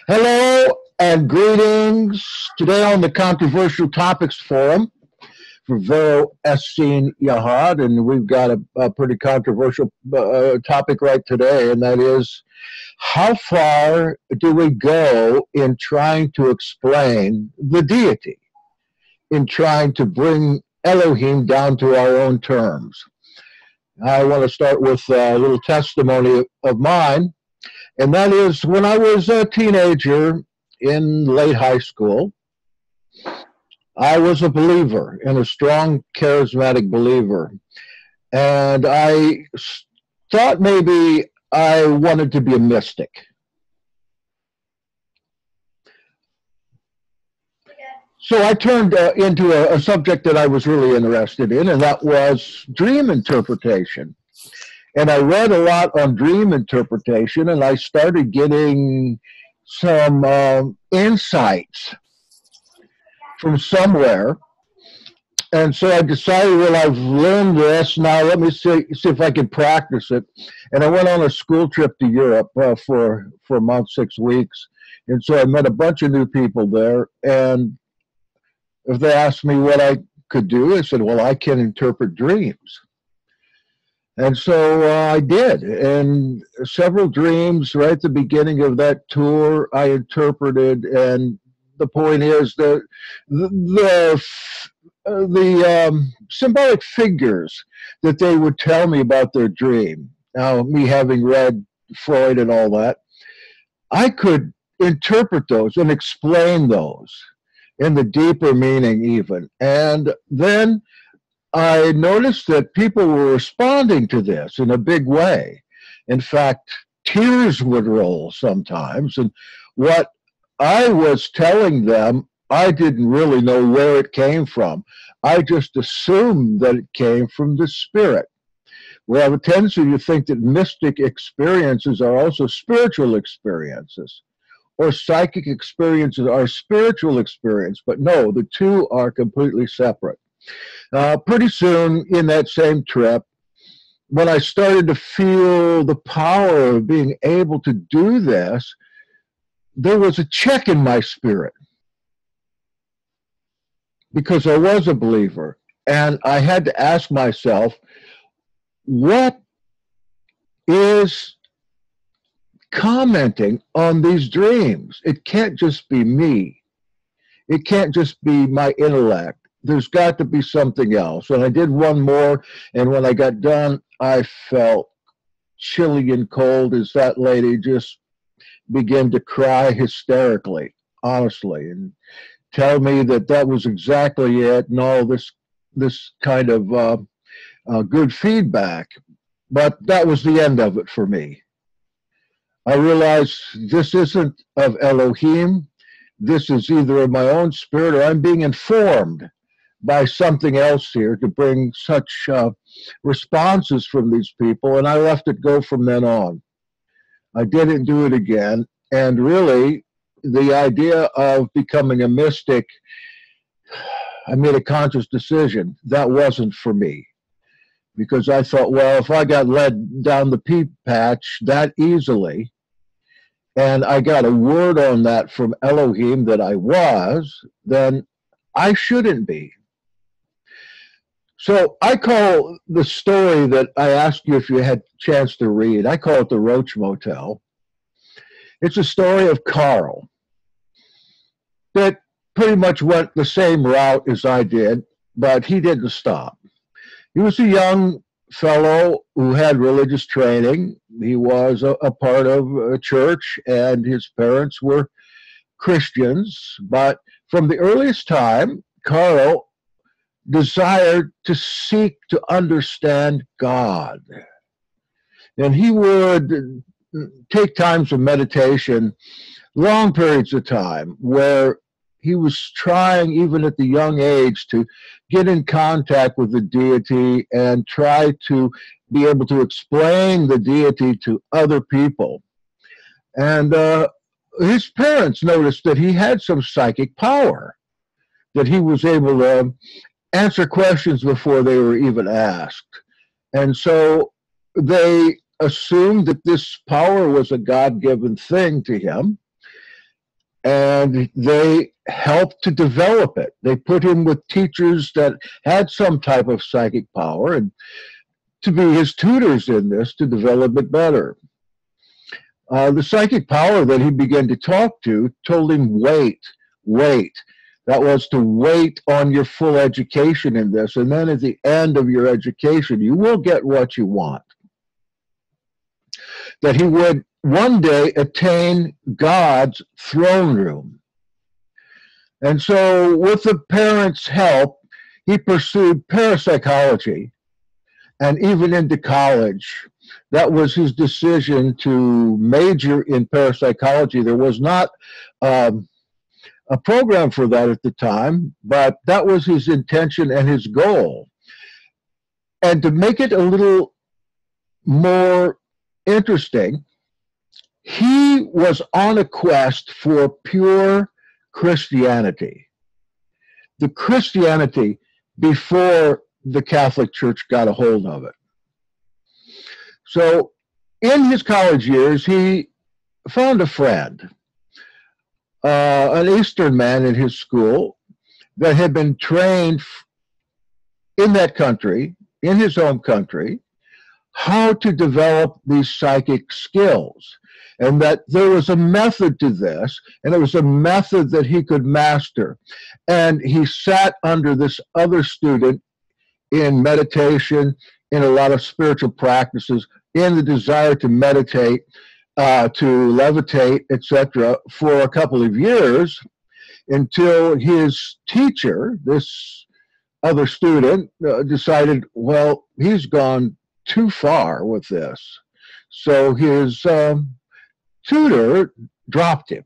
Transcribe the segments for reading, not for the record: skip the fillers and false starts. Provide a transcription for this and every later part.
Hello and greetings. Today on the Controversial Topics Forum for Vero Essin Yahad, and we've got a pretty controversial topic right today, and that is how far do we go in trying to explain the deity, in trying to bring Elohim down to our own terms? I want to start with a little testimony of mine. And that is when I was a teenager in late high school, I was a believer and a strong charismatic believer. And I thought maybe I wanted to be a mystic. So I turned into a subject that I was really interested in, and that was dream interpretation. And I read a lot on dream interpretation, and I started getting some insights from somewhere. And so I decided, well, I've learned this. Now let me see if I can practice it. And I went on a school trip to Europe for a month, 6 weeks. And so I met a bunch of new people there. And if they asked me what I could do, I said, well, I can interpret dreams. And so I did, and several dreams right at the beginning of that tour I interpreted. And the point is that the symbolic figures that they would tell me about their dream. Now, me having read Freud and all that, I could interpret those and explain those in the deeper meaning even. And then I noticed that people were responding to this in a big way. In fact, tears would roll sometimes. And what I was telling them, I didn't really know where it came from. I just assumed that it came from the spirit. We have a tendency to think that mystic experiences are also spiritual experiences, or psychic experiences are spiritual experience. But no, the two are completely separate. Pretty soon in that same trip, when I started to feel the power of being able to do this, there was a check in my spirit because I was a believer. And I had to ask myself, what is commenting on these dreams? It can't just be me. It can't just be my intellect. There's got to be something else. And I did one more, and when I got done, I felt chilly and cold as that lady just began to cry hysterically, honestly, and tell me that that was exactly it, and all this kind of good feedback. But that was the end of it for me. I realized this isn't of Elohim. This is either of my own spirit, or I'm being informed by something else here to bring such responses from these people, and I left it go from then on. I didn't do it again, and really, the idea of becoming a mystic, I made a conscious decision. That wasn't for me, because I thought, well, if I got led down the pea patch that easily, and I got a word on that from Elohim that I was, then I shouldn't be. So I call the story that I asked you if you had a chance to read, I call it the Roach Motel. It's a story of Carl that pretty much went the same route as I did, but he didn't stop. He was a young fellow who had religious training. He was a part of a church, and his parents were Christians. But from the earliest time, Carl desired to seek to understand God. And he would take times of meditation, long periods of time, where he was trying, even at the young age, to get in contact with the deity and try to be able to explain the deity to other people. And his parents noticed that he had some psychic power, that he was able to answer questions before they were even asked. And so they assumed that this power was a God-given thing to him. and they helped to develop it. They put him with teachers that had some type of psychic power and to be his tutors in this to develop it better. The psychic power that he began to talk to told him, wait, wait. That was to wait on your full education in this. And then at the end of your education, you will get what you want. That he would one day attain God's throne room. And so with the parents' help, he pursued parapsychology. And even into college, that was his decision to major in parapsychology. There was not a program for that at the time, but that was his intention and his goal. And to make it a little more interesting, he was on a quest for pure Christianity. The Christianity before the Catholic Church got a hold of it. So in his college years, he found a friend, an Eastern man in his school that had been trained in that country, in his home country, how to develop these psychic skills. And that there was a method to this, and it was a method that he could master. And he sat under this other student in meditation, in a lot of spiritual practices, in the desire to meditate, to levitate, etc., for a couple of years until his teacher, this other student, decided, well, he's gone too far with this. So his tutor dropped him,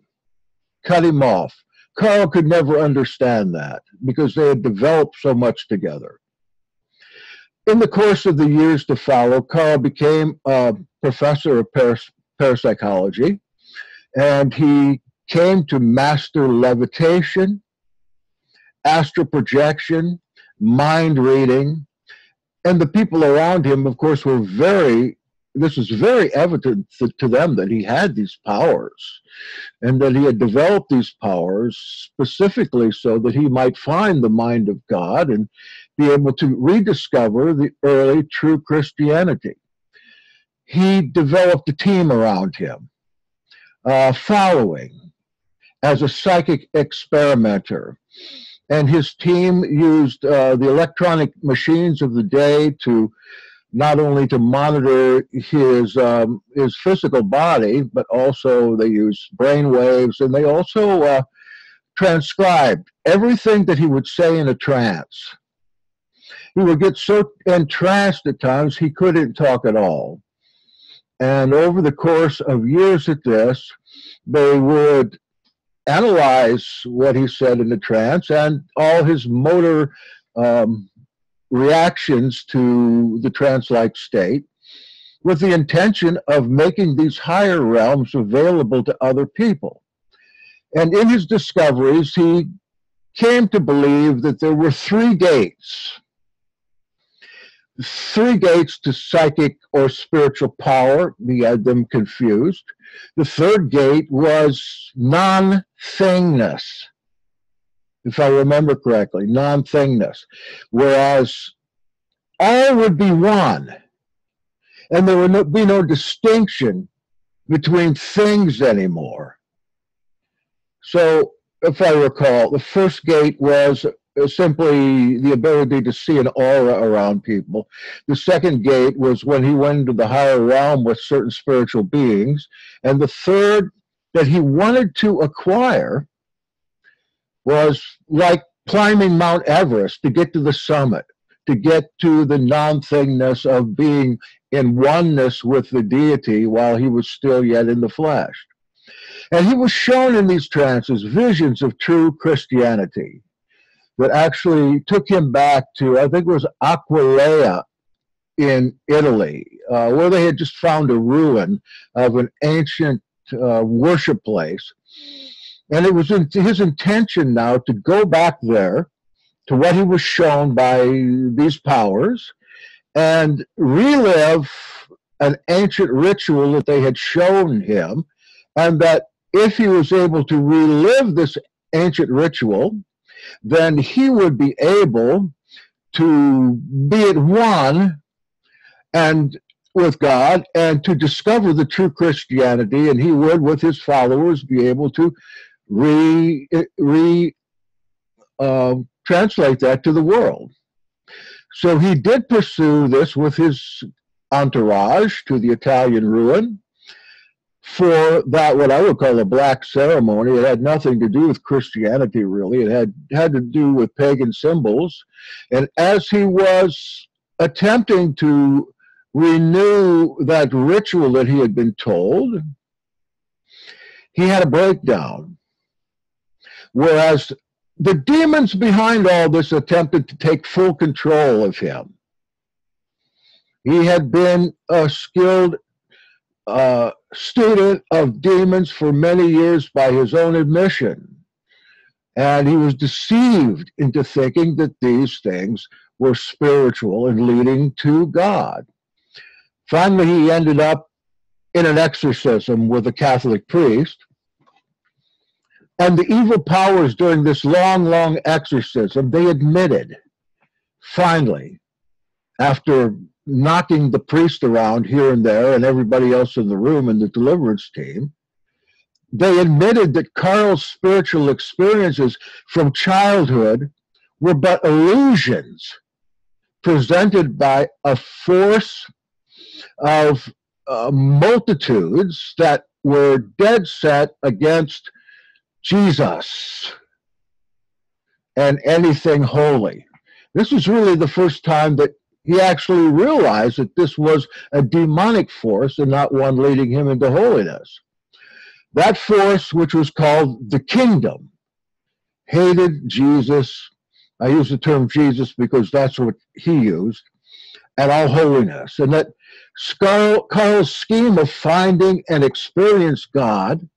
cut him off. Carl could never understand that because they had developed so much together. In the course of the years to follow, Carl became a professor of parapsychology, and he came to master levitation, astral projection, mind reading, and the people around him, of course, were this was very evident to them that he had these powers and that he had developed these powers specifically so that he might find the mind of God and be able to rediscover the early true Christianity. He developed a team around him, following as a psychic experimenter. And his team used the electronic machines of the day to not only to monitor his physical body, but also they used brain waves, and they also transcribed everything that he would say in a trance. He would get so entranced at times he couldn't talk at all. And over the course of years at this, they would analyze what he said in the trance and all his motor reactions to the trance-like state with the intention of making these higher realms available to other people. And in his discoveries, he came to believe that there were three gates to psychic or spiritual power. He had them confused. The third gate was non-thingness, if I remember correctly, non-thingness, whereas all would be one, and there would be no distinction between things anymore. So, if I recall, the first gate was simply the ability to see an aura around people. The second gate was when he went into the higher realm with certain spiritual beings. And the third that he wanted to acquire was like climbing Mount Everest, to get to the summit, to get to the non-thingness of being in oneness with the deity while he was still yet in the flesh. And he was shown in these trances visions of true Christianity that actually took him back to, I think it was Aquileia in Italy, where they had just found a ruin of an ancient worship place. And it was his intention now to go back there to what he was shown by these powers and relive an ancient ritual that they had shown him, and that if he was able to relive this ancient ritual, then he would be able to be at one and with God and to discover the true Christianity, and he would, with his followers, be able to translate that to the world. So he did pursue this with his entourage to the Italian ruin for that, what I would call a black ceremony. It had nothing to do with Christianity, really. It had to do with pagan symbols. And as he was attempting to renew that ritual that he had been told, he had a breakdown. Whereas the demons behind all this attempted to take full control of him. He had been a skilled student of demons for many years by his own admission. And he was deceived into thinking that these things were spiritual and leading to God. Finally, he ended up in an exorcism with a Catholic priest. And the evil powers during this long, long exorcism, they admitted, finally, after knocking the priest around here and there and everybody else in the room and the deliverance team, they admitted that Carl's spiritual experiences from childhood were but illusions presented by a force of multitudes that were dead set against Jesus and anything holy. This was really the first time that he actually realized that this was a demonic force and not one leading him into holiness. That force, which was called the kingdom, hated Jesus. I use the term Jesus because that's what he used, and all holiness. And that Carl's scheme of finding and experience God,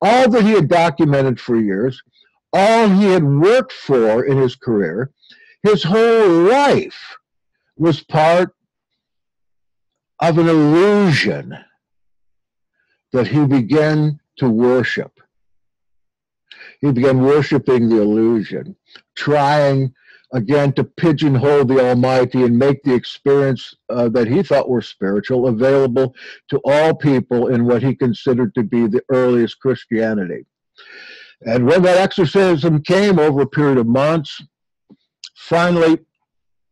all that he had documented for years, all he had worked for in his career, his whole life was part of an illusion that he began to worship. He began worshiping the illusion, trying again to pigeonhole the Almighty and make the experience that he thought were spiritual available to all people in what he considered to be the earliest Christianity. And when that exorcism came over a period of months, finally,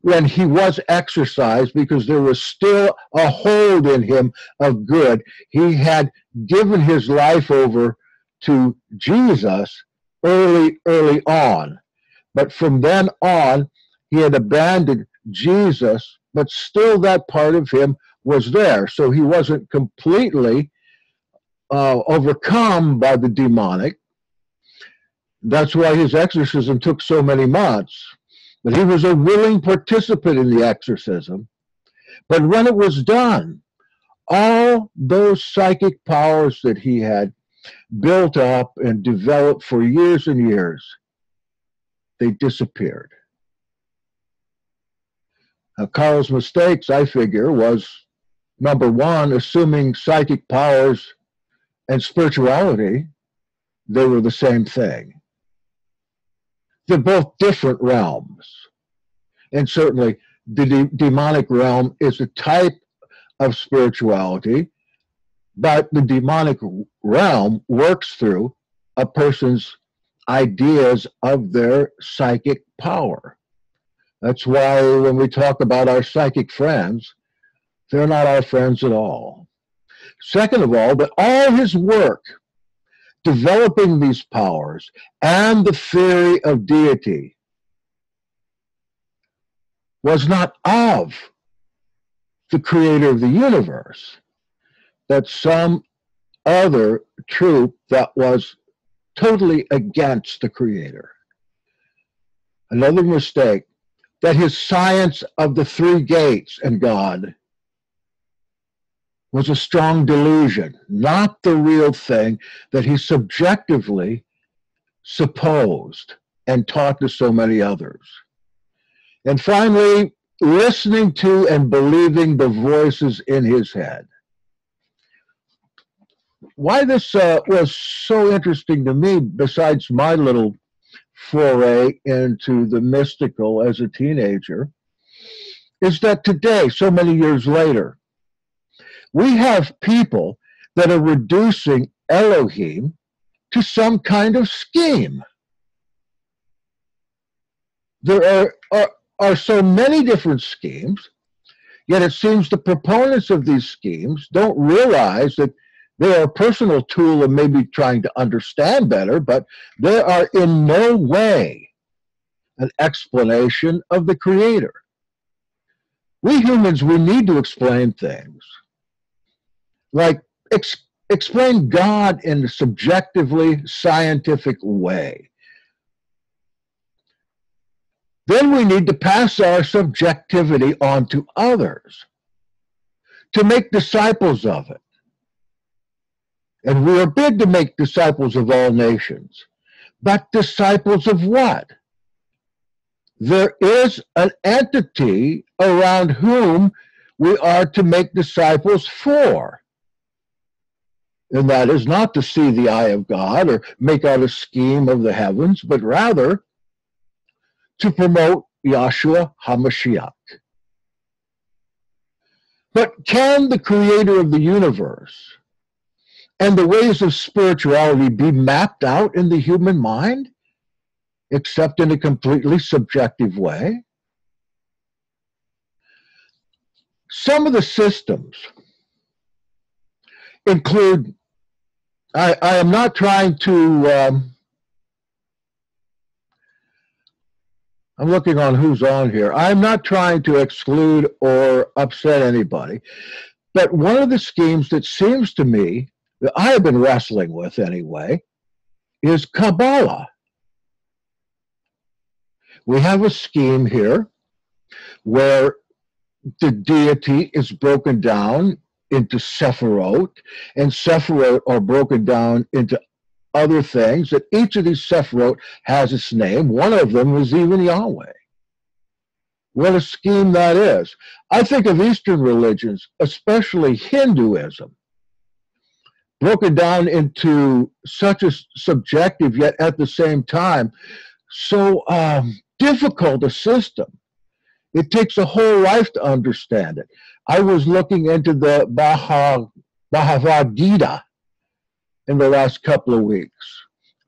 when he was exorcised, because there was still a hold in him of good, he had given his life over to Jesus early on. But from then on, he had abandoned Jesus, but still that part of him was there. So he wasn't completely overcome by the demonic. That's why his exorcism took so many months. But he was a willing participant in the exorcism. But when it was done, all those psychic powers that he had built up and developed for years and years, they disappeared. Now, Carl's mistakes, I figure, was, number one, assuming psychic powers and spirituality, they were the same thing. They're both different realms. And certainly the demonic realm is a type of spirituality, but the demonic realm works through a person's ideas of their psychic power. That's why when we talk about our psychic friends, they're not our friends at all. Second of all, that all his work developing these powers and the theory of deity was not of the creator of the universe, but some other truth that was totally against the creator. Another mistake, that his science of the three gates and God was a strong delusion, not the real thing that he subjectively supposed and taught to so many others. And finally, listening to and believing the voices in his head. why this was so interesting to me, besides my little foray into the mystical as a teenager, is that today, so many years later, we have people that are reducing Elohim to some kind of scheme. There are so many different schemes, yet it seems the proponents of these schemes don't realize that they are a personal tool of maybe trying to understand better, but they are in no way an explanation of the Creator. We humans, we need to explain things. Like, explain God in a subjectively scientific way. Then we need to pass our subjectivity on to others to make disciples of it. And we are bid to make disciples of all nations. But disciples of what? There is an entity around whom we are to make disciples for. And that is not to see the eye of God or make out a scheme of the heavens, but rather to promote Yahshua HaMashiach. But can the Creator of the universe and the ways of spirituality be mapped out in the human mind, except in a completely subjective way? Some of the systems include, I am not trying to, I'm looking on who's on here. I'm not trying to exclude or upset anybody, but one of the schemes that seems to me, that I have been wrestling with anyway, is Kabbalah. We have a scheme here where the deity is broken down into Sephiroth, and Sephiroth are broken down into other things, that each of these Sephiroth has its name. One of them is even Yahweh. What a scheme that is. I think of Eastern religions, especially Hinduism, broken down into such a subjective, yet at the same time, so difficult a system. It takes a whole life to understand it. I was looking into the Bhagavad Gita in the last couple of weeks,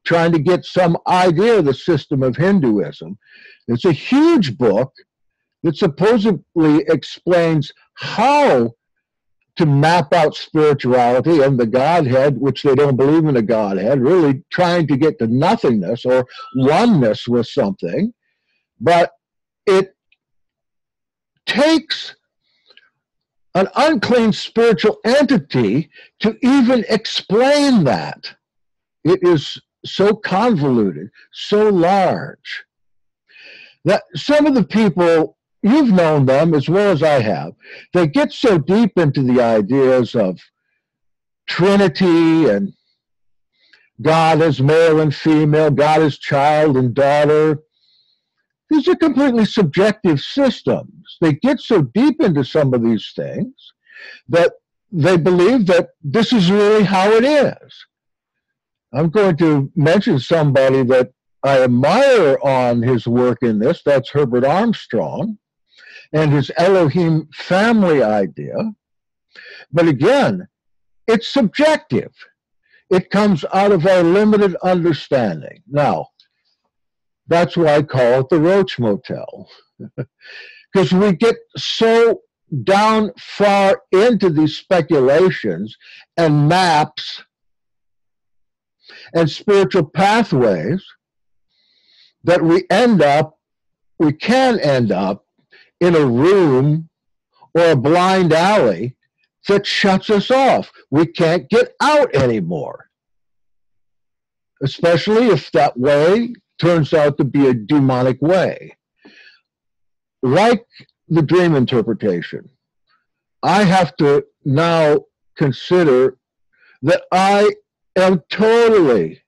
trying to get some idea of the system of Hinduism. It's a huge book that supposedly explains how to map out spirituality and the Godhead, which they don't believe in a Godhead, really trying to get to nothingness or oneness with something. But it takes an unclean spiritual entity to even explain that. It is so convoluted, so large, that some of the people, you've known them as well as I have, they get so deep into the ideas of Trinity and God as male and female, God as child and daughter. These are completely subjective systems. They get so deep into some of these things that they believe that this is really how it is. I'm going to mention somebody that I admire on his work in this. That's Herbert Armstrong and his Elohim family idea. But again, it's subjective. It comes out of our limited understanding. Now, that's why I call it the Roach Motel. Because we get so down far into these speculations and maps and spiritual pathways that we can end up in a room or a blind alley that shuts us off. We can't get out anymore, especially if that way turns out to be a demonic way. Like the dream interpretation, I have to now consider that I am totally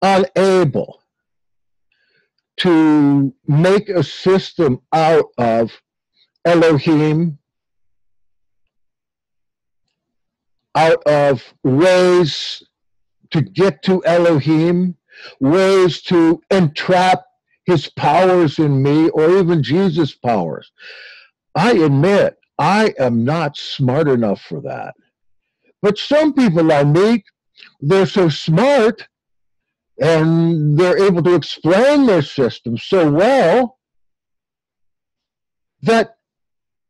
unable to make a system out of Elohim, out of ways to get to Elohim, ways to entrap his powers in me, or even Jesus' powers. I admit, I am not smart enough for that. But some people I meet, they're so smart and they're able to explain their system so well that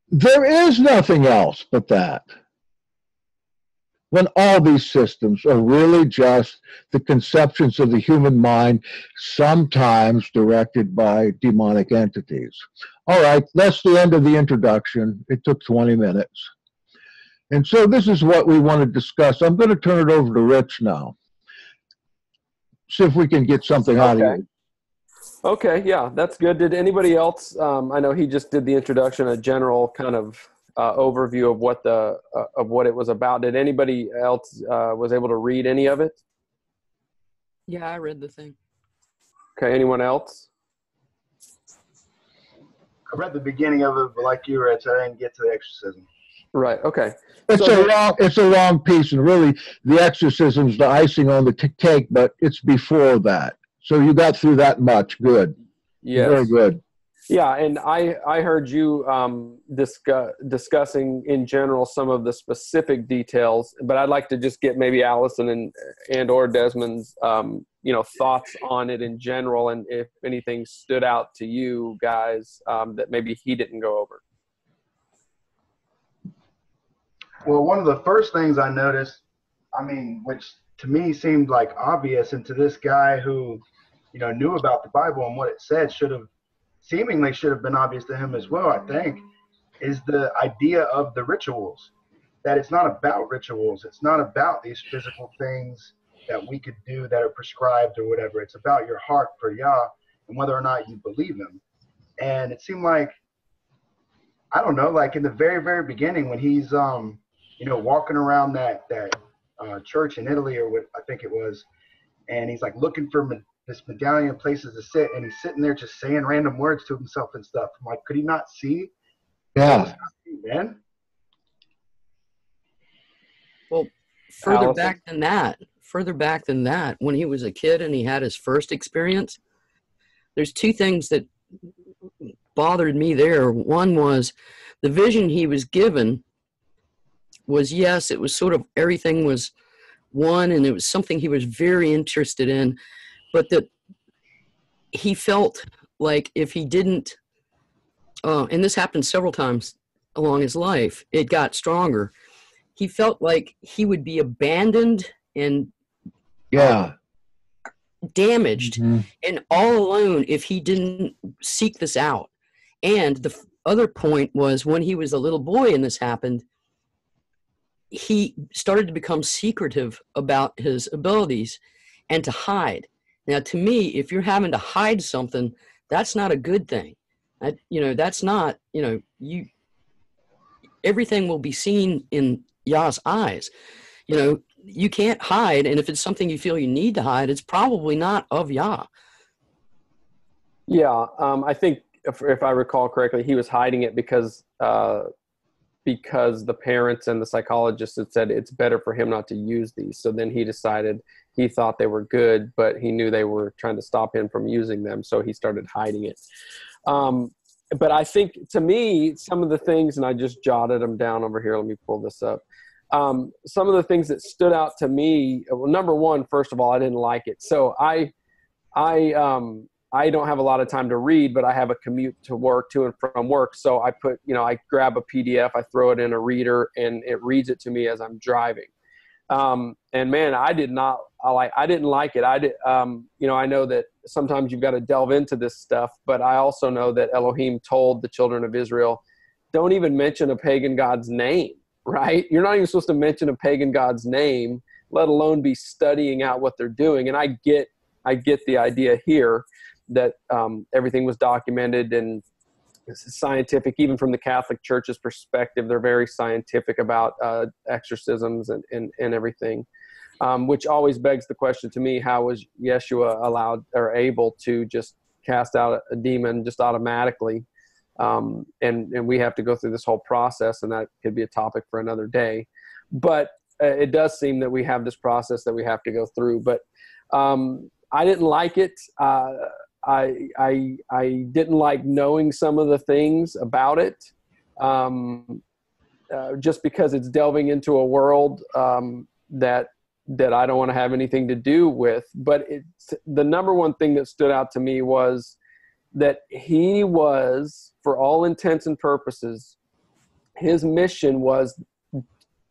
there is nothing else but that. When all these systems are really just the conceptions of the human mind, sometimes directed by demonic entities. All right, that's the end of the introduction. It took 20 minutes. And so this is what we want to discuss. I'm going to turn it over to Rich now. See if we can get something out of you. Okay, yeah, that's good. Did anybody else, I know he just did the introduction, a general kind of overview of what it was about. Did anybody else was able to read any of it? Yeah, I read the thing. Okay, anyone else? I read the beginning of it, but like you read, so I didn't get to the exorcism. Right, okay. It's a long piece, and really the exorcism's the icing on the cake, but it's before that. So you got through that much. Good. Yes. Very good. Yeah, and I heard you discussing in general some of the specific details, but I'd like to just get maybe Allison and or Desmond's thoughts on it in general, and if anything stood out to you guys that maybe he didn't go over. Well, one of the first things I noticed, which to me seemed like obvious, and to this guy who, knew about the Bible and what it said seemingly should have been obvious to him as well, I think, is the idea of the rituals. That it's not about rituals. It's not about these physical things that we could do that are prescribed or whatever. It's about your heart for Yah and whether or not you believe him. And it seemed like, I don't know, like in the very, very beginning when he's, walking around that church in Italy or what I think it was, and he's like looking for this medallion places to sit, and he's sitting there just saying random words to himself and stuff. I'm like, could he not see? Yeah. Then? Well, further back than that, when he was a kid and he had his first experience, there's two things that bothered me there. One was the vision he was given was, yes, it was sort of everything was one, and it was something he was very interested in, but that he felt like if he didn't, and this happened several times along his life, it got stronger. He felt like he would be abandoned and damaged and all alone if he didn't seek this out. And the other point was when he was a little boy and this happened, he started to become secretive about his abilities and to hide. Now, to me, if you're having to hide something, that's not a good thing. That's not, everything will be seen in Yah's eyes. You can't hide, and if it's something you feel you need to hide, it's probably not of Yah. Yeah, I think if I recall correctly, he was hiding it because the parents and the psychologist had said it's better for him not to use these. So then he thought they were good, but he knew they were trying to stop him from using them. So he started hiding it. But I think, to me, some of the things, and I just jotted them down over here. Let me pull this up. Some of the things that stood out to me, well, number one, first of all, I didn't like it. So I don't have a lot of time to read, but I have a commute to work, to and from work. So I I grab a PDF, I throw it in a reader, and it reads it to me as I'm driving. And man, I didn't like it. I know that sometimes you've got to delve into this stuff, but I also know that Elohim told the children of Israel, don't even mention a pagan god's name, right? You're not even supposed to mention a pagan god's name, let alone be studying out what they're doing. And I get the idea here that everything was documented and scientific, even from the Catholic Church's perspective. They're very scientific about exorcisms and everything, which always begs the question to me, how was Yeshua allowed or able to just cast out a demon just automatically? And we have to go through this whole process, and that could be a topic for another day. But it does seem that we have this process that we have to go through. But I didn't like it. I didn't like knowing some of the things about it, just because it's delving into a world that I don't want to have anything to do with. But the number one thing that stood out to me was that he was, for all intents and purposes, his mission was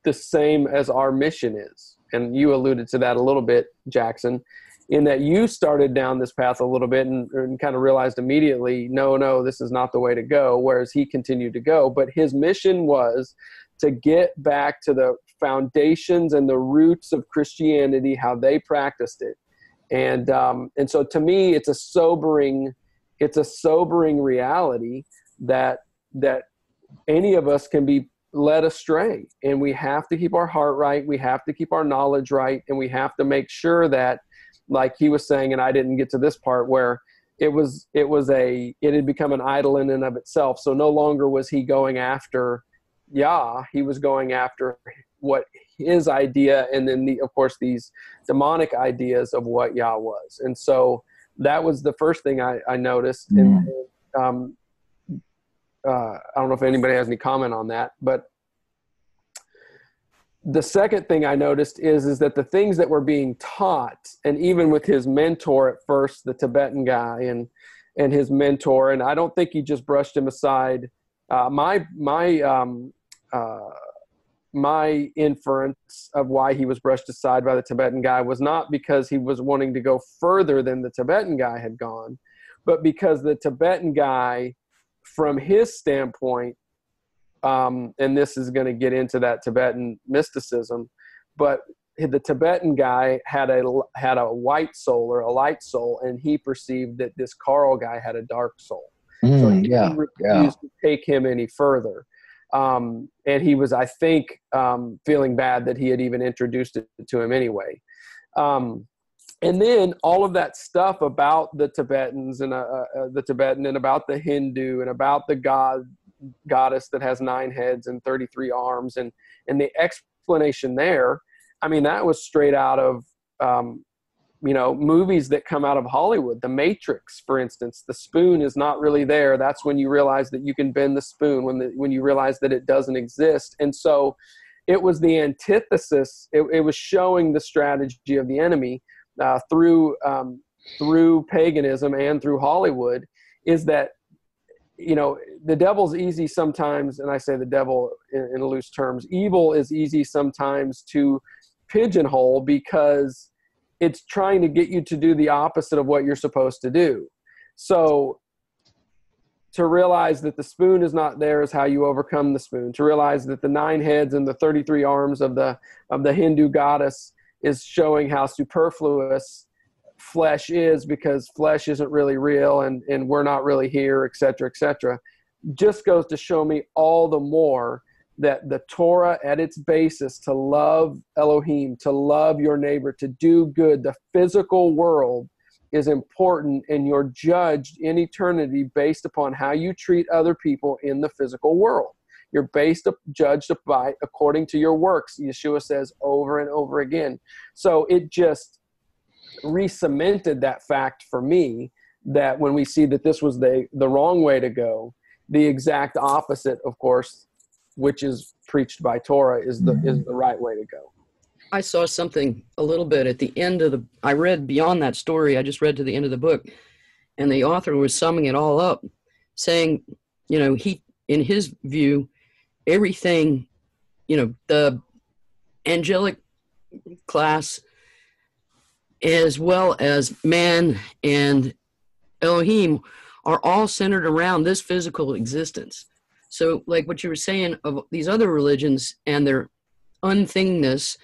the same as our mission is. And you alluded to that a little bit, Jackson, in that you started down this path a little bit and kind of realized immediately, no, this is not the way to go, whereas he continued to go. But his mission was to get back to the foundations and the roots of Christianity, how they practiced it. And so to me, it's a sobering reality that any of us can be led astray, and we have to keep our heart right. We have to keep our knowledge right. And we have to make sure that, like he was saying, and I didn't get to this part, where it had become an idol in and of itself. So no longer was he going after Yah, he was going after what his idea, and then of course these demonic ideas of what Yah was. And so that was the first thing I noticed. And I don't know if anybody has any comment on that, but the second thing I noticed is that the things that were being taught, and even with his mentor at first, the Tibetan guy and his mentor, and I don't think he just brushed him aside. My inference of why he was brushed aside by the Tibetan guy was not because he was wanting to go further than the Tibetan guy had gone, but because the Tibetan guy, from his standpoint, and this is going to get into that Tibetan mysticism, but the Tibetan guy had a white soul or a light soul, and he perceived that this Carl guy had a dark soul. So he refused to take him any further. And he was, I think, feeling bad that he had even introduced it to him anyway. And then all of that stuff about the Tibetans and the Tibetan, and about the Hindu, and about the goddess that has 9 heads and 33 arms, and the explanation there, I mean, that was straight out of movies that come out of Hollywood. The Matrix, for instance, the spoon is not really there. That's when you realize that you can bend the spoon, when you realize that it doesn't exist. And so it was the antithesis. It was showing the strategy of the enemy through paganism and through Hollywood, is that, the devil's easy sometimes, and I say the devil in loose terms, evil is easy sometimes to pigeonhole, because it's trying to get you to do the opposite of what you're supposed to do. So to realize that the spoon is not there is how you overcome the spoon. To realize that the 9 heads and the 33 arms of the Hindu goddess is showing how superfluous flesh is, because flesh isn't really real, and we're not really here, et cetera, just goes to show me all the more that the Torah at its basis, to love Elohim, to love your neighbor, to do good, the physical world is important, and you're judged in eternity based upon how you treat other people in the physical world. You're judged according to your works, Yeshua says over and over again. So it just re-cemented that fact for me, that when we see that this was the wrong way to go, the exact opposite, of course, which is preached by Torah, is the right way to go. I saw something a little bit at the end of I read beyond that story. I just read to the end of the book, and the author was summing it all up, saying, he, in his view, everything, the angelic class, as well as man and Elohim, are all centered around this physical existence. So like what you were saying of these other religions and their unthingness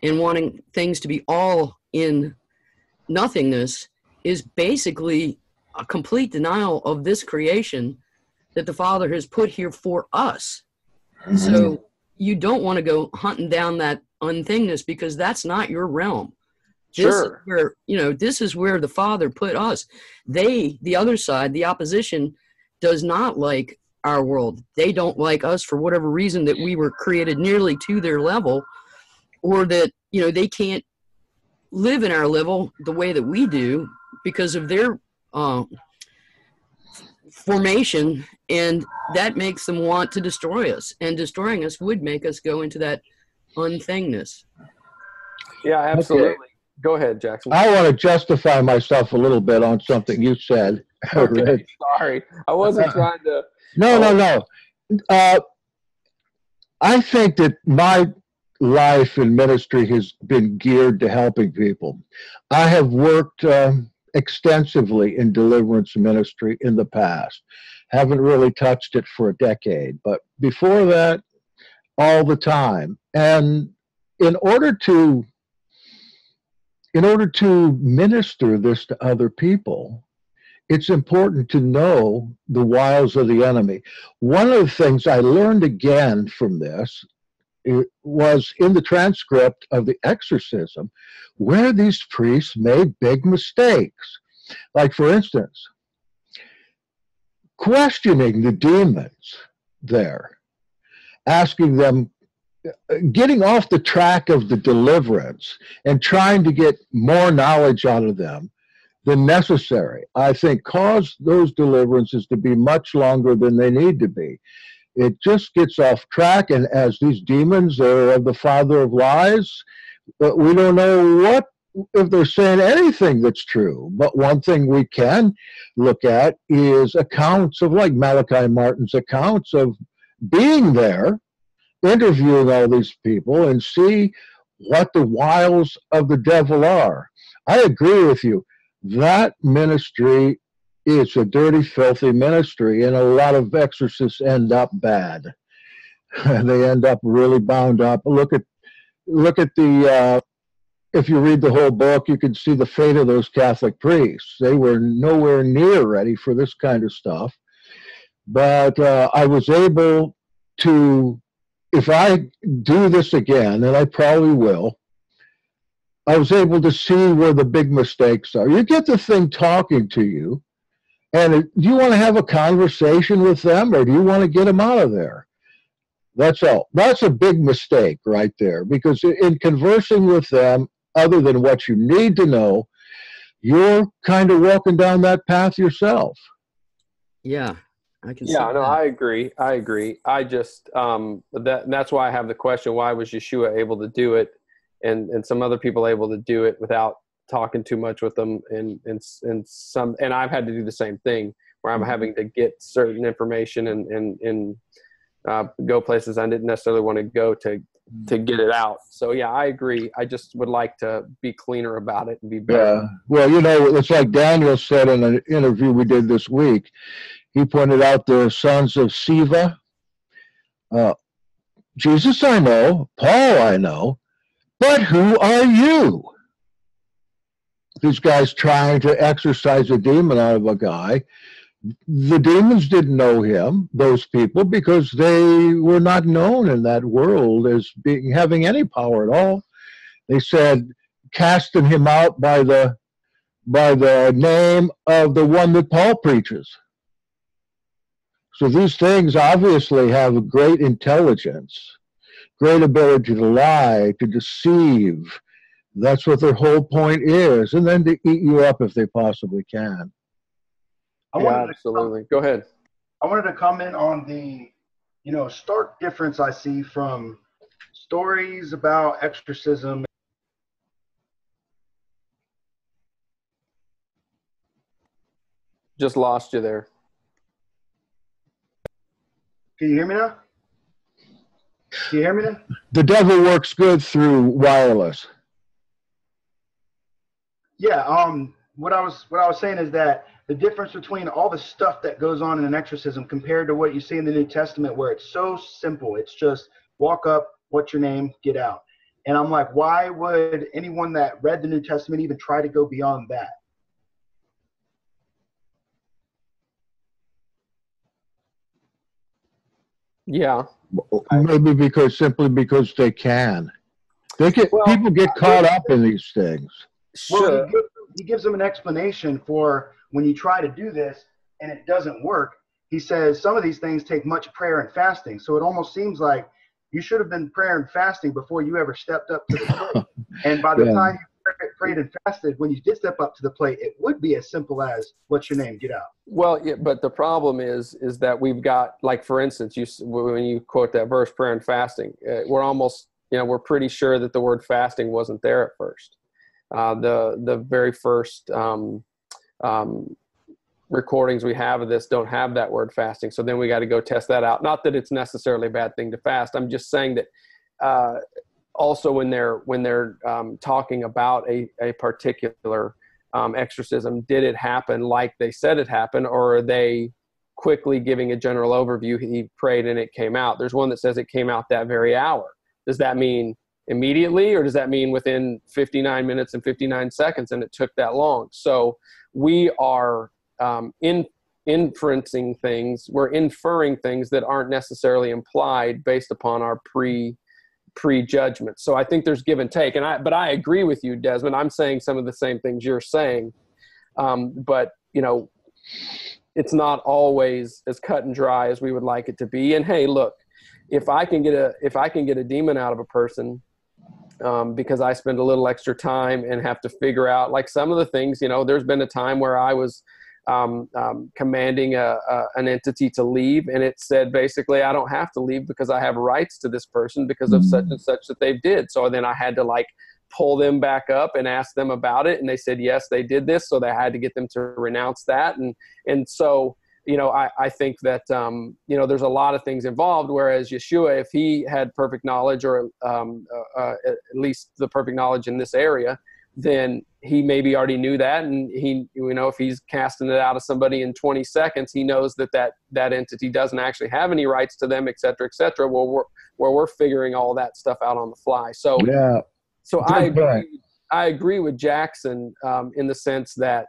and wanting things to be all in nothingness is basically a complete denial of this creation that the Father has put here for us. Mm-hmm. So you don't want to go hunting down that unthingness, because that's not your realm. This is where, this is where the Father put us. The other side, the opposition, does not like our world. They don't like us for whatever reason, that we were created nearly to their level. or that, you know, they can't live in our level the way that we do because of their formation, and that makes them want to destroy us, and destroying us would make us go into that unthingness. Yeah, absolutely. Okay. Go ahead, Jackson. I want to justify myself a little bit on something you said. Okay, sorry. I wasn't trying to. No. I think that my life in ministry has been geared to helping people. I have worked extensively in deliverance ministry in the past. Haven't really touched it for a decade, but before that, all the time. And in order to minister this to other people, it's important to know the wiles of the enemy. One of the things I learned again from this, it was in the transcript of the exorcism, where these priests made big mistakes. Like, for instance, questioning the demons there, asking them, getting off the track of the deliverance and trying to get more knowledge out of them than necessary, I think caused those deliverances to be much longer than they need to be. It just gets off track, and as these demons are the father of lies, but we don't know if they're saying anything that's true. But one thing we can look at is accounts of, like Malachi Martin's accounts of being there, interviewing all these people, and see what the wiles of the devil are. I agree with you. That ministry is a dirty, filthy ministry, and a lot of exorcists end up bad. They end up really bound up. Look at the, if you read the whole book, you can see the fate of those Catholic priests. They were nowhere near ready for this kind of stuff. But I was able to, if I do this again, and I probably will, I was able to see where the big mistakes are. You get the thing talking to you, and do you want to have a conversation with them, or do you want to get them out of there? That's all. That's a big mistake right there, because in conversing with them, other than what you need to know, you're kind of walking down that path yourself. Yeah, I can see that. No, I agree. I just, that's why I have the question, why was Yeshua able to do it and some other people able to do it without talking too much with them, and I've had to do the same thing where I'm having to get certain information and go places I didn't necessarily want to go to get it out. So yeah, I agree. I just would like to be cleaner about it and be better. Yeah. Well, you know, it's like Daniel said in an interview we did this week. He pointed out the sons of Siva. Jesus I know, Paul I know, but who are you? These guys trying to exorcise a demon out of a guy. The demons didn't know him, those people, because they were not known in that world as having any power at all. They said, casting him out by the name of the one that Paul preaches. So these things obviously have a great intelligence, great ability to lie, to deceive. That's what their whole point is. And then to eat you up if they possibly can. Absolutely. Go ahead. I wanted to comment on the, stark difference I see from stories about exorcism. Just lost you there. Can you hear me now? Can you hear me now? The devil works good through wireless. Yeah. What I was saying is that the difference between all the stuff that goes on in an exorcism compared to what you see in the New Testament, where it's so simple, it's just walk up, what's your name, get out. And I'm like, why would anyone that read the New Testament even try to go beyond that? Yeah. Maybe simply because they can. People get caught up in these things. Sure. Well, he gives them an explanation for when you try to do this and it doesn't work. He says some of these things take much prayer and fasting. So it almost seems like, You should have been prayer and fasting before you ever stepped up to the plate. And by the time you prayed and fasted, when you did step up to the plate, it would be as simple as, what's your name? Get out. Well, yeah, but the problem is that we've got, like, for instance, when you quote that verse, prayer and fasting, we're almost, we're pretty sure that the word fasting wasn't there at first. The very first recordings we have of this don't have that word fasting. So then we got to go test that out. Not that it's necessarily a bad thing to fast. I'm just saying that also when they're talking about a particular exorcism, did it happen like they said it happened, or are they quickly giving a general overview? He prayed and it came out. There's one that says it came out that very hour. Does that mean immediately, or does that mean within 59 minutes and 59 seconds and it took that long? So we are inferencing things. We're inferring things that aren't necessarily implied based upon our prejudgment. So I think there's give and take. But I agree with you, Desmond. I'm saying some of the same things you're saying. But it's not always as cut and dry as we would like it to be. And hey, look, if I can get a demon out of a person, because I spend a little extra time and have to figure out, like, some of the things, there's been a time where I was commanding an entity to leave, and it said basically I don't have to leave because I have rights to this person because of such and such that they did. So then I had to, like, pull them back up and ask them about it, and they said yes, they did this, so they had to get them to renounce that. And so I think that there's a lot of things involved, whereas Yeshua, if he had perfect knowledge, or at least the perfect knowledge in this area, then he maybe already knew that. And he, if he's casting it out of somebody in 20 seconds, he knows that entity doesn't actually have any rights to them, et cetera, et cetera. Well, we're figuring all that stuff out on the fly. So, yeah. So I agree with Jackson in the sense that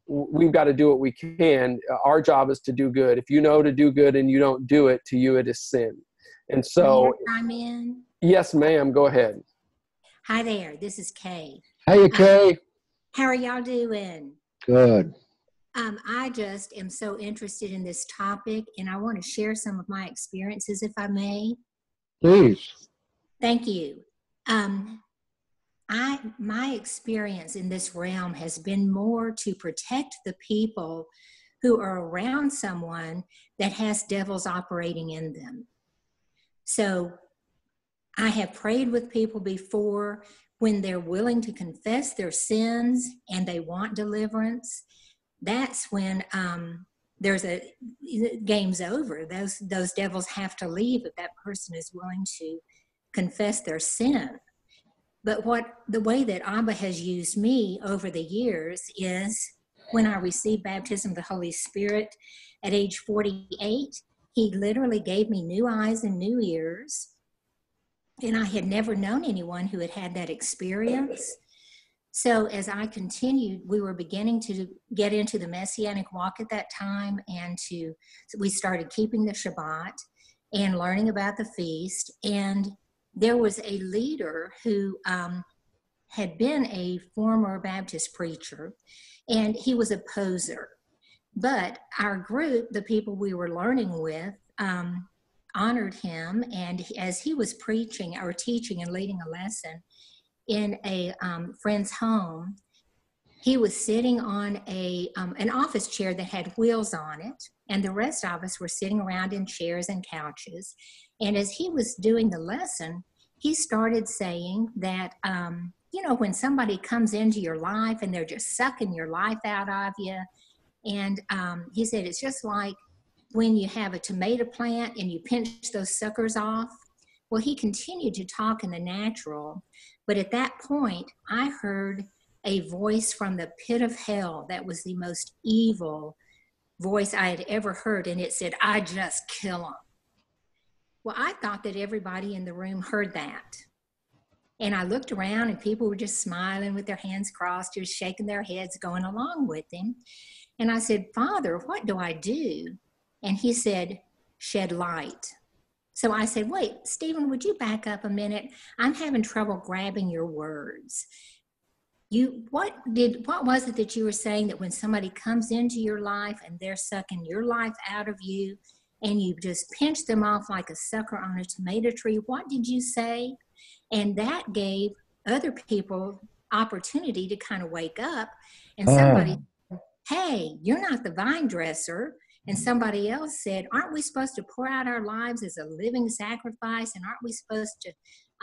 we've got to do what we can. Our job is to do good. If you know to do good and you don't do it, to you it is sin. And so, I'm in. Yes, ma'am. Go ahead. Hi there. This is Kay. Hey, Kay. How are y'all doing? Good. I just am so interested in this topic, and I want to share some of my experiences, if I may. Please. Thank you. My experience in this realm has been more to protect the people who are around someone that has devils operating in them. So I have prayed with people before when they're willing to confess their sins and they want deliverance. That's when game's over. Those devils have to leave if that person is willing to confess their sin. But the way that Abba has used me over the years is when I received baptism of the Holy Spirit at age 48, he literally gave me new eyes and new ears. And I had never known anyone who had had that experience. So as I continued, we were beginning to get into the Messianic walk at that time, and so we started keeping the Shabbat and learning about the feast. And there was a leader who had been a former Baptist preacher, and he was a poser. But our group, the people we were learning with, honored him, and as he was preaching or teaching and leading a lesson in a friend's home, he was sitting on an office chair that had wheels on it, and the rest of us were sitting around in chairs and couches. And as he was doing the lesson, he started saying that, when somebody comes into your life and they're just sucking your life out of you, and he said it's just like when you have a tomato plant and you pinch those suckers off. Well, he continued to talk in the natural, but at that point, I heard a voice from the pit of hell that was the most evil voice I had ever heard, and it said, "I just kill them." Well, I thought that everybody in the room heard that. And I looked around and people were just smiling with their hands crossed, just shaking their heads, going along with him. And I said, "Father, what do I do?" And he said, "Shed light." So I said, "Wait, Stephen, would you back up a minute? I'm having trouble grabbing your words. What was it that you were saying, that when somebody comes into your life and they're sucking your life out of you and you just pinched them off like a sucker on a tomato tree. What did you say? And that gave other people opportunity to kind of wake up. And somebody, hey, you're not the vine dresser. And somebody else said, aren't we supposed to pour out our lives as a living sacrifice? And aren't we supposed to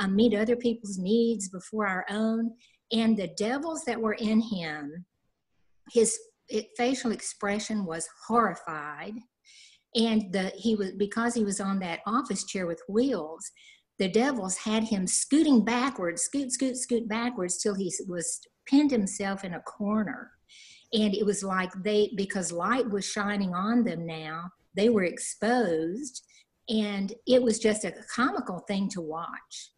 meet other people's needs before our own? And the devils that were in him, his facial expression was horrified. And because he was on that office chair with wheels, the devils had him scooting backwards, scoot backwards till he was pinned himself in a corner. And it was like because light was shining on them now, they were exposed, and it was just a comical thing to watch.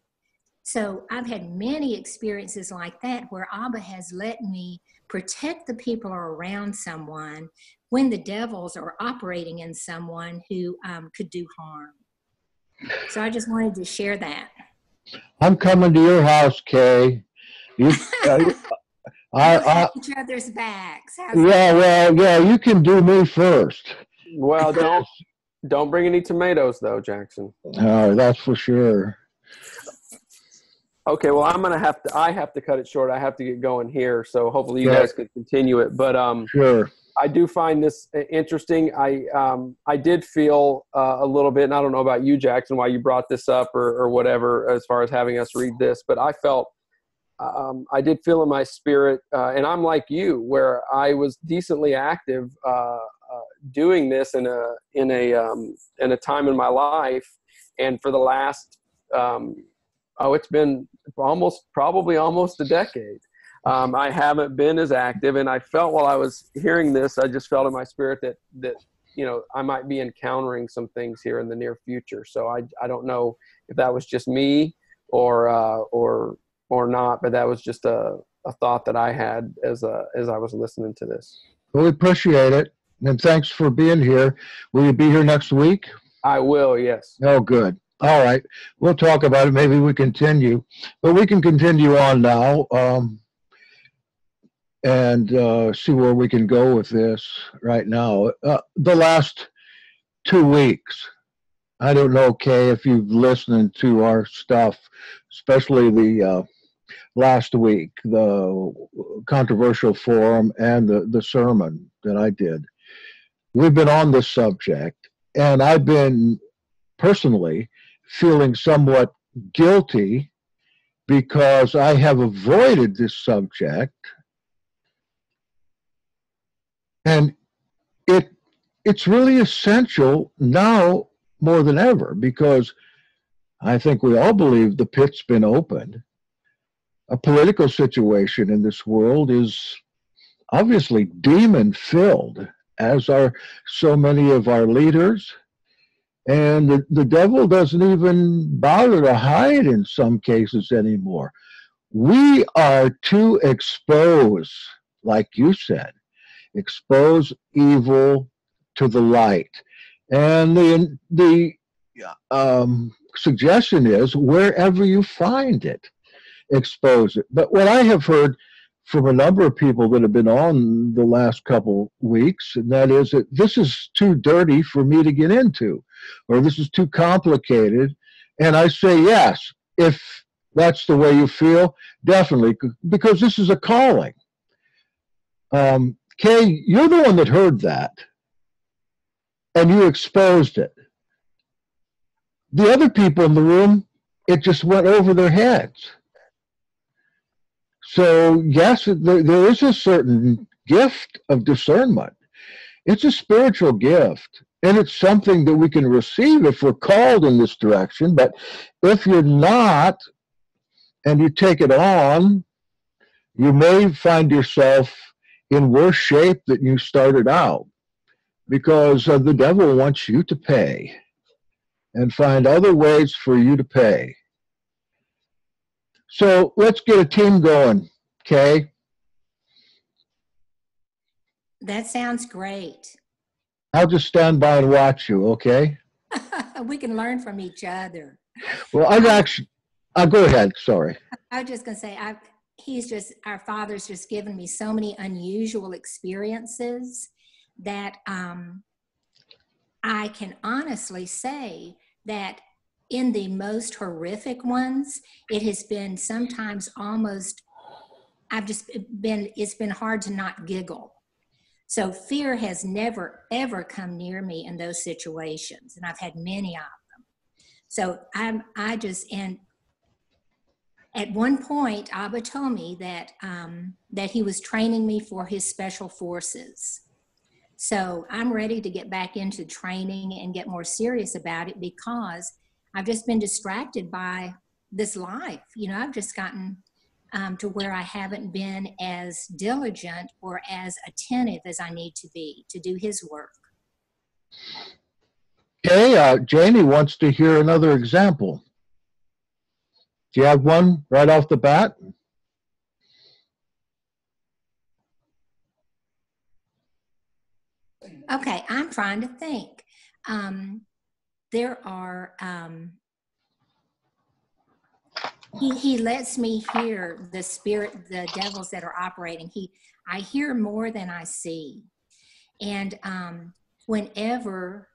So I've had many experiences like that where Abba has let me protect the people around someone when the devils are operating in someone who could do harm. So I just wanted to share that. I'm coming to your house, Kay. You have each other's backs. Yeah, you can do me first. Well, don't bring any tomatoes though, Jackson. Oh, that's for sure. Okay, well, I have to cut it short. I have to get going here, so hopefully you guys could continue it. But sure. I do find this interesting. I did feel a little bit, and I don't know about you, Jackson, why you brought this up or whatever, as far as having us read this, but I felt I did feel in my spirit, and I'm like you, where I was decently active doing this in a time in my life, and for the last it's been probably almost a decade. I haven't been as active, and I felt while I was hearing this, I just felt in my spirit that I might be encountering some things here in the near future. So I don't know if that was just me or not, but that was just a thought that I had as I was listening to this. Well, we appreciate it, and thanks for being here. Will you be here next week? I will, yes. Oh, good. All right. We'll talk about it. Maybe we continue, but we can continue on now and see where we can go with this right now. The last 2 weeks, I don't know, Kay, if you've listened to our stuff, especially the last week, the controversial forum and the sermon that I did. We've been on this subject, and I've been personally feeling somewhat guilty because I have avoided this subject, and it's really essential now more than ever, because I think we all believe the pit's been opened. A political situation in this world is obviously demon-filled, as are so many of our leaders. And the devil doesn't even bother to hide in some cases anymore. We are to expose, like you said, expose evil to the light. And the suggestion is, wherever you find it, expose it. But what I have heard from a number of people that have been on the last couple weeks, and that is that this is too dirty for me to get into, or this is too complicated. And I say, yes, if that's the way you feel, definitely, because this is a calling. Kay, you're the one that heard that, and you exposed it. The other people in the room, it just went over their heads. So, yes, there is a certain gift of discernment. It's a spiritual gift, and it's something that we can receive if we're called in this direction. But if you're not, and you take it on, you may find yourself in worse shape than you started out, because the devil wants you to pay and find other ways for you to pay. So let's get a team going, Kay. That sounds great. I'll just stand by and watch you, okay? We can learn from each other. Well, go ahead, sorry. I was just going to say, our Father's just given me so many unusual experiences that I can honestly say that in the most horrific ones, it has been sometimes almost, it's been hard to not giggle. So fear has never, ever come near me in those situations. And I've had many of them. So and at one point, Abba told me that, that he was training me for his special forces. So I'm ready to get back into training and get more serious about it, because I've just been distracted by this life. You know, I've just gotten to where I haven't been as diligent or as attentive as I need to be to do his work. Okay, Janie wants to hear another example. Do you have one right off the bat? Okay, I'm trying to think. There are, he lets me hear the devils that are operating. I hear more than I see. And whenever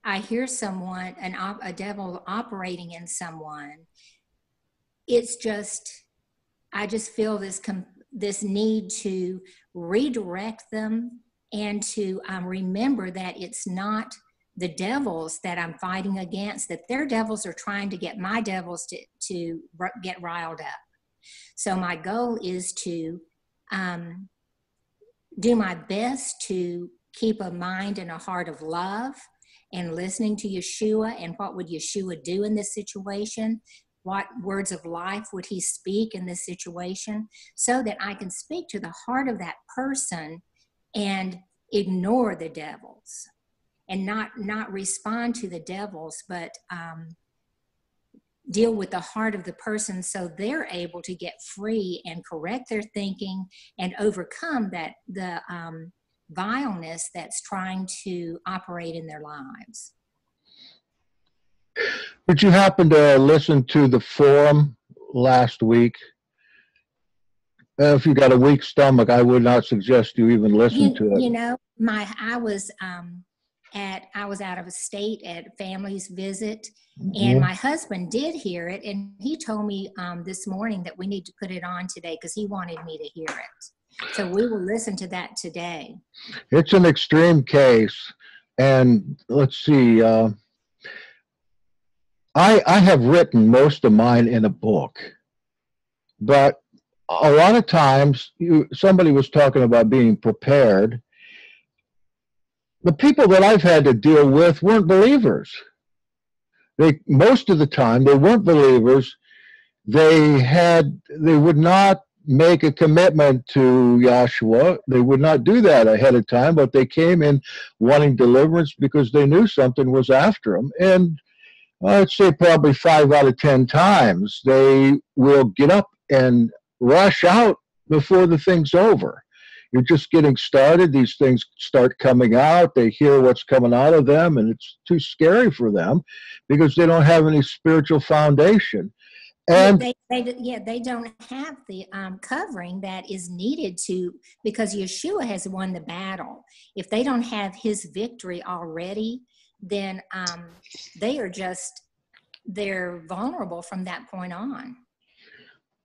I hear someone, a devil operating in someone, it's just, I just feel this need to redirect them and to remember that it's not the devils that I'm fighting against, that their devils are trying to get my devils to get riled up. So my goal is to do my best to keep a mind and a heart of love and listening to Yeshua, and what would Yeshua do in this situation? What words of life would he speak in this situation, so that I can speak to the heart of that person and ignore the devils, and not respond to the devils, but deal with the heart of the person, so they're able to get free and correct their thinking and overcome the vileness that's trying to operate in their lives. Did you happen to listen to the forum last week? If you got a weak stomach, I would not suggest you even listen to it. You know, I was out of state at family's visit, and my husband did hear it, and he told me this morning that we need to put it on today because he wanted me to hear it. So we will listen to that today. It's an extreme case, and let's see. I have written most of mine in a book, but a lot of times somebody was talking about being prepared. The people that I've had to deal with weren't believers. Most of the time they weren't believers. They would not make a commitment to Yahshua. They would not do that ahead of time, but they came in wanting deliverance because they knew something was after them. And I'd say probably 5 out of 10 times they will get up and rush out before the thing's over. You're just getting started. These things start coming out. They hear what's coming out of them, and it's too scary for them because they don't have any spiritual foundation. And they don't have the covering that is needed because Yeshua has won the battle. If they don't have his victory already, then they're vulnerable from that point on.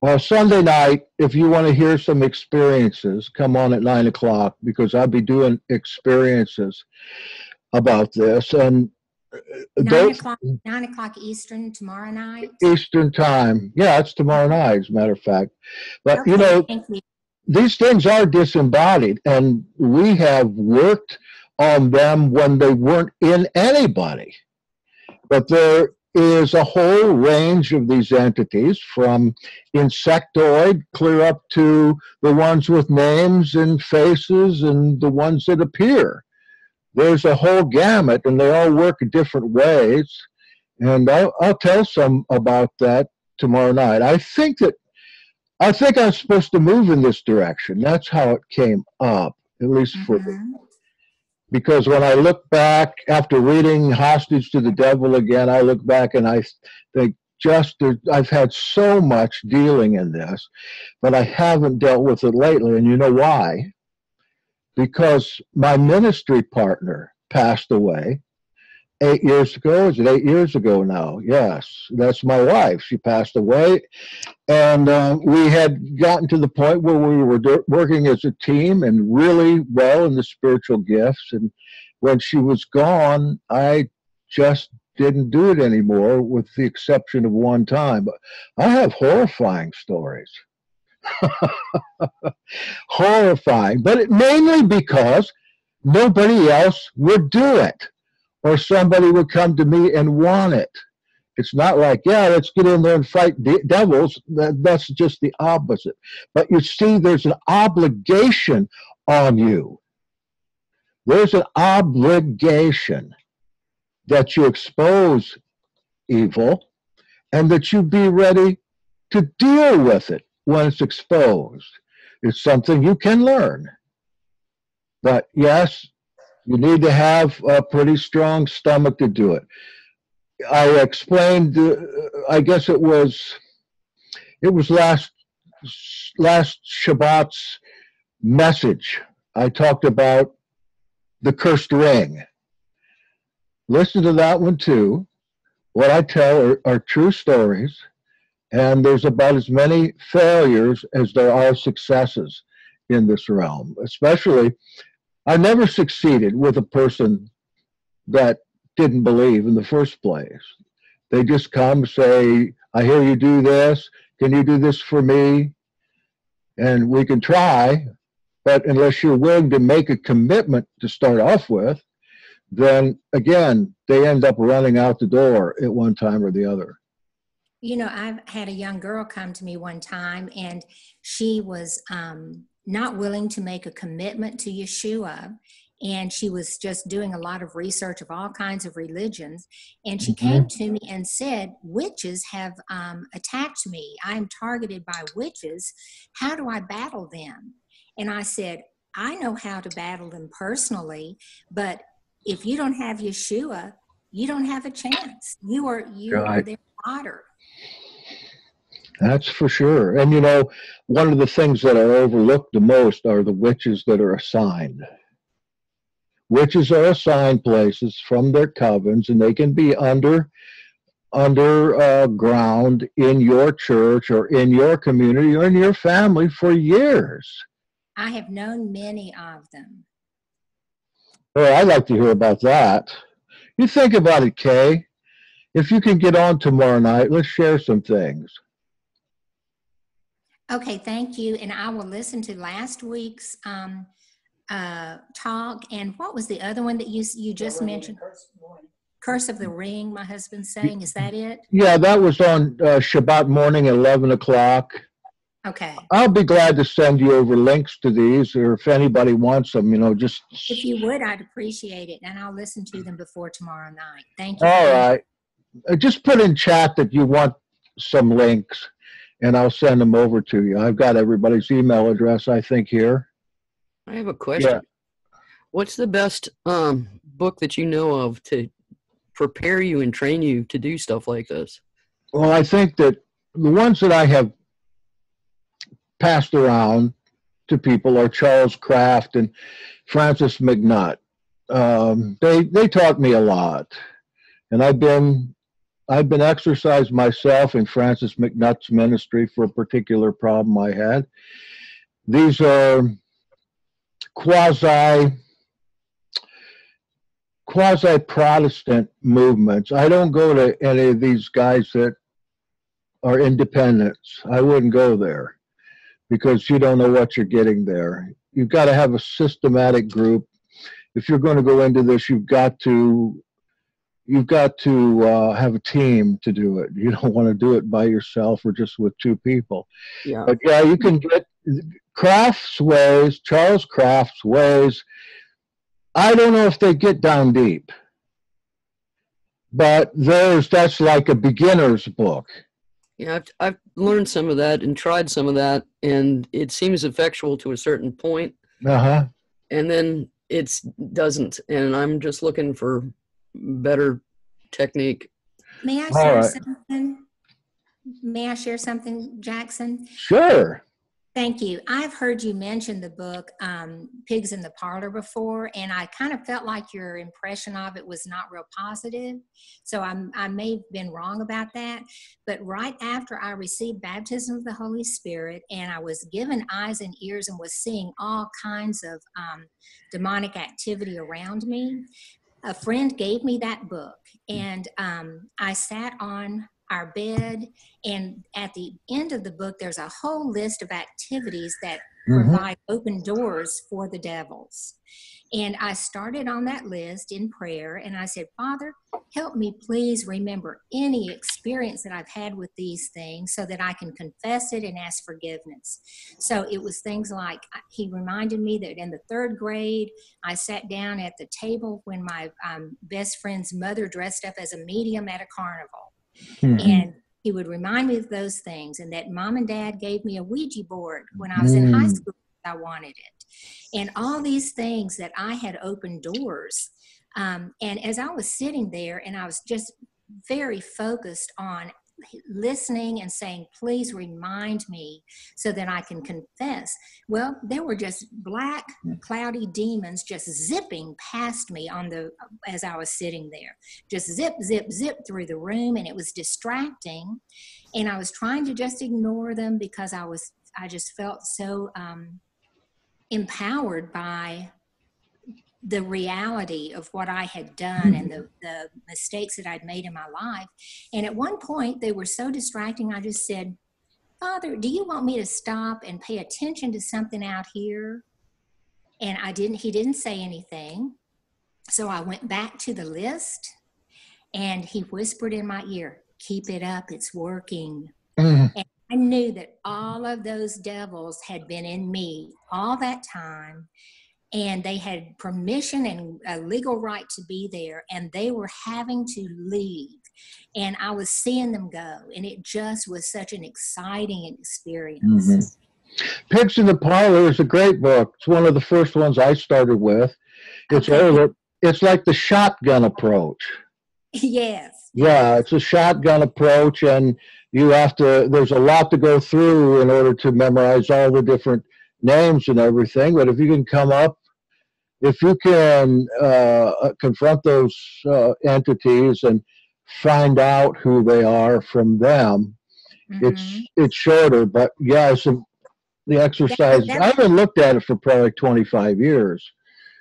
Well, Sunday night, if you want to hear some experiences, come on at 9 o'clock, because I'll be doing experiences about this. And 9 o'clock Eastern tomorrow night? Eastern time. Yeah, it's tomorrow night, as a matter of fact. But, okay, thank you. These things are disembodied, and we have worked on them when they weren't in anybody. But there is a whole range of these entities, from insectoid clear up to the ones with names and faces and the ones that appear. There's a whole gamut, and they all work different ways. And I'll tell some about that tomorrow night. I think I'm supposed to move in this direction. That's how it came up, at least for me. Because when I look back after reading Hostage to the Devil again, I look back and I think I've had so much dealing in this, but I haven't dealt with it lately. And you know why? Because my ministry partner passed away, 8 years ago. Is it 8 years ago now? Yes, that's my wife. She passed away. And we had gotten to the point where we were working as a team and really well in the spiritual gifts. And when she was gone, I just didn't do it anymore, with the exception of one time. But I have horrifying stories. Horrifying, but mainly because nobody else would do it, or somebody would come to me and want it. It's not like, yeah, let's get in there and fight devils. That's just the opposite. But you see, there's an obligation on you. There's an obligation that you expose evil and that you be ready to deal with it when it's exposed. It's something you can learn. But yes, you need to have a pretty strong stomach to do it. I explained, I guess it was last Shabbat's message. I talked about the cursed ring. Listen to that one too. What I tell are true stories, and there's about as many failures as there are successes in this realm. Especially, I never succeeded with a person that didn't believe in the first place. They just come, say, I hear you do this. Can you do this for me? And we can try, but unless you're willing to make a commitment to start off with, then again, they end up running out the door at one time or the other. You know, I've had a young girl come to me one time, and she was not willing to make a commitment to Yeshua. And she was just doing a lot of research of all kinds of religions. And she came to me and said, witches have attacked me. I'm targeted by witches. How do I battle them? And I said, I know how to battle them personally, but if you don't have Yeshua, you don't have a chance. You are their fodder. That's for sure. And you know, one of the things that are overlooked the most are the witches that are assigned. Witches are assigned places from their covens, and they can be under ground in your church or in your community or in your family for years. I have known many of them. Well, I'd like to hear about that. You think about it, Kay. If you can get on tomorrow night, let's share some things. Okay, thank you. And I will listen to last week's talk. And what was the other one that you just mentioned? Curse of the Ring, my husband's saying. Is that it? Yeah, that was on Shabbat morning at 11 o'clock. Okay. I'll be glad to send you over links to these, or if anybody wants them, you know, just... If you would, I'd appreciate it. And I'll listen to them before tomorrow night. Thank you. All right. Just put in chat that you want some links, and I'll send them over to you. I've got everybody's email address, I think, here. I have a question. Yeah. What's the best book that you know of to prepare you and train you to do stuff like this? Well, I think that the ones that I have passed around to people are Charles Kraft and Francis McNutt. They taught me a lot, and I've been exercised myself in Francis McNutt's ministry for a particular problem I had. These are quasi-Protestant movements. I don't go to any of these guys that are independents. I wouldn't go there because you don't know what you're getting there. You've got to have a systematic group. If you're going to go into this, you've got to have a team to do it. You don't want to do it by yourself or just with two people. Yeah. But yeah, you can get Kraft's ways, Charles Kraft's ways. I don't know if they get down deep, but that's like a beginner's book. Yeah, I've learned some of that and tried some of that, and it seems effectual to a certain point. Uh-huh. And then it doesn't, and I'm just looking for better technique. May I share something? May I share something, Jackson? Sure. Thank you. I've heard you mention the book Pigs in the Parlor before, and I kind of felt like your impression of it was not real positive. So I may have been wrong about that. But right after I received baptism of the Holy Spirit, and I was given eyes and ears and was seeing all kinds of demonic activity around me, a friend gave me that book, and I sat on our bed, and at the end of the book there's a whole list of activities that provide open doors for the devils. And I started on that list in prayer, and I said, Father, help me please remember any experience that I've had with these things so that I can confess it and ask forgiveness. So it was things like, he reminded me that in the 3rd grade, I sat down at the table when my best friend's mother dressed up as a medium at a carnival. And he would remind me of those things, and that mom and dad gave me a Ouija board when I was in high school. I wanted it. And all these things that I had opened doors. And as I was sitting there, and I was just very focused on listening and saying, please remind me so that I can confess. Well, there were just black, cloudy demons just zipping past me as I was sitting there. Just zip, zip, zip through the room, and it was distracting. And I was trying to just ignore them because I just felt so empowered by the reality of what I had done and the mistakes that I'd made in my life. And at one point, they were so distracting, I just said, Father, do you want me to stop and pay attention to something out here? And he didn't say anything. So I went back to the list, and he whispered in my ear, keep it up, it's working. And I knew that all of those devils had been in me all that time, and they had permission and a legal right to be there, and they were having to leave. And I was seeing them go, and it just was such an exciting experience. Pigs in the Parlor is a great book. It's one of the first ones I started with. It's older. It's like the shotgun approach. Yes. Yeah, it's a shotgun approach, and there's a lot to go through in order to memorize all the different names and everything. But if you can confront those entities and find out who they are from them, it's shorter. But yeah, the exercise, I haven't looked at it for probably 25 years.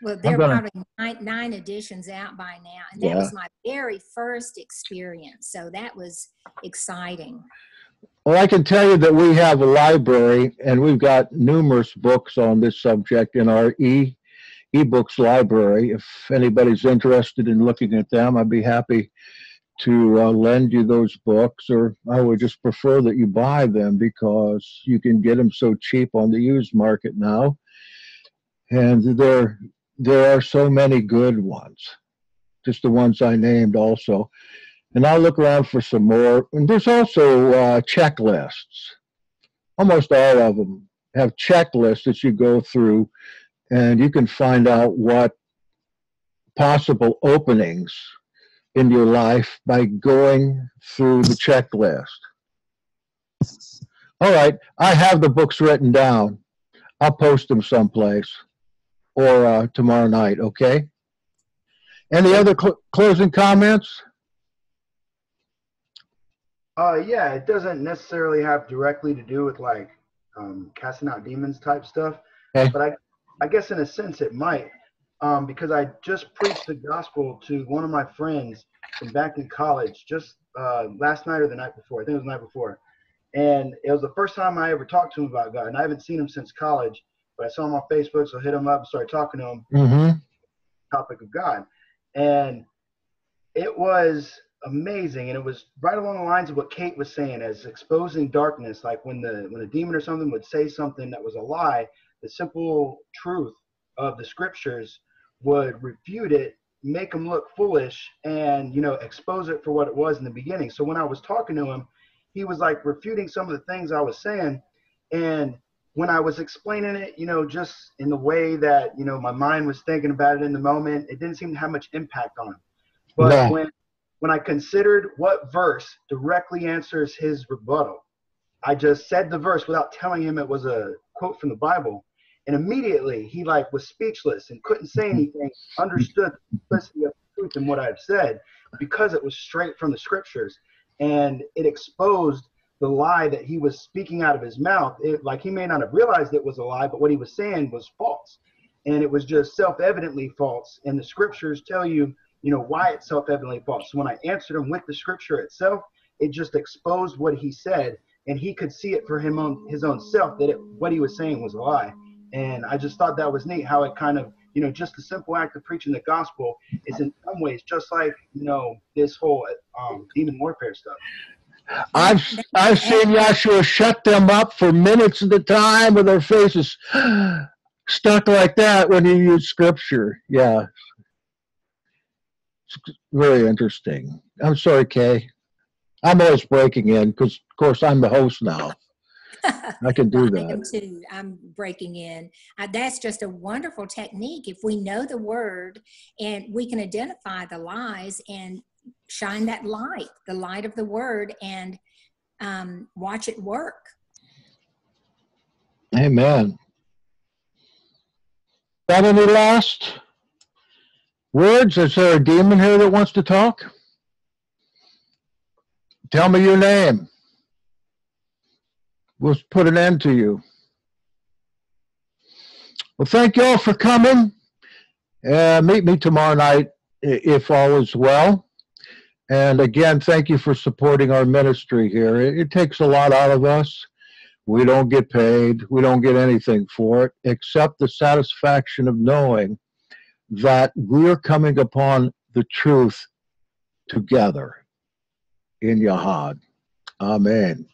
Well, there are probably nine editions out by now, and that was my very first experience, so that was exciting. Well, I can tell you that we have a library, and we've got numerous books on this subject in our ebooks library. If anybody's interested in looking at them, I'd be happy to lend you those books, or I would just prefer that you buy them because you can get them so cheap on the used market now. And there are so many good ones, just the ones I named also. And I'll look around for some more. And there's also checklists. Almost all of them have checklists that you go through, and you can find out what possible openings in your life by going through the checklist. All right, I have the books written down. I'll post them someplace or tomorrow night, okay? Any other closing comments? Yeah, it doesn't necessarily have directly to do with like casting out demons type stuff, but I guess in a sense it might, because I just preached the gospel to one of my friends from back in college just last night or the night before. I think it was the night before. And it was the first time I ever talked to him about God, and I haven't seen him since college, but I saw him on Facebook, so I hit him up and started talking to him. Topic of God. And it was amazing, and it was right along the lines of what Kate was saying, as exposing darkness. Like when a demon or something would say something that was a lie, the simple truth of the scriptures would refute it, make them look foolish, and expose it for what it was in the beginning. So when I was talking to him, he was like refuting some of the things I was saying, and when I was explaining it, just in the way that my mind was thinking about it in the moment, it didn't seem to have much impact on him. But when I considered what verse directly answers his rebuttal, I just said the verse without telling him it was a quote from the Bible. And immediately he like was speechless and couldn't say anything, understood the simplicity of the truth in what I've said because it was straight from the scriptures. And it exposed the lie that he was speaking out of his mouth. Like he may not have realized it was a lie, but what he was saying was false. And it was just self-evidently false. And the scriptures tell you, you know, why it's self-evidently false. So when I answered him with the scripture itself, it just exposed what he said, and he could see it for his own self that what he was saying was a lie. And I just thought that was neat how it kind of, you know, just the simple act of preaching the gospel is in some ways just like, you know, this whole demon warfare stuff. I've seen Yahshua shut them up for minutes at a time with their faces stuck like that when you use scripture. Yeah. It's very interesting. I'm sorry, Kay. I'm always breaking in because, of course, I'm the host now. I can do that. I am too. I'm breaking in. That's just a wonderful technique. If we know the word and we can identify the lies and shine that light, the light of the word, and watch it work. Amen. Got any last words? Is there a demon here that wants to talk? Tell me your name. We'll put an end to you. Well, thank you all for coming. Meet me tomorrow night if all is well. And again, thank you for supporting our ministry here. It takes a lot out of us. We don't get paid. We don't get anything for it except the satisfaction of knowing that we're coming upon the truth together in Yahad. Amen.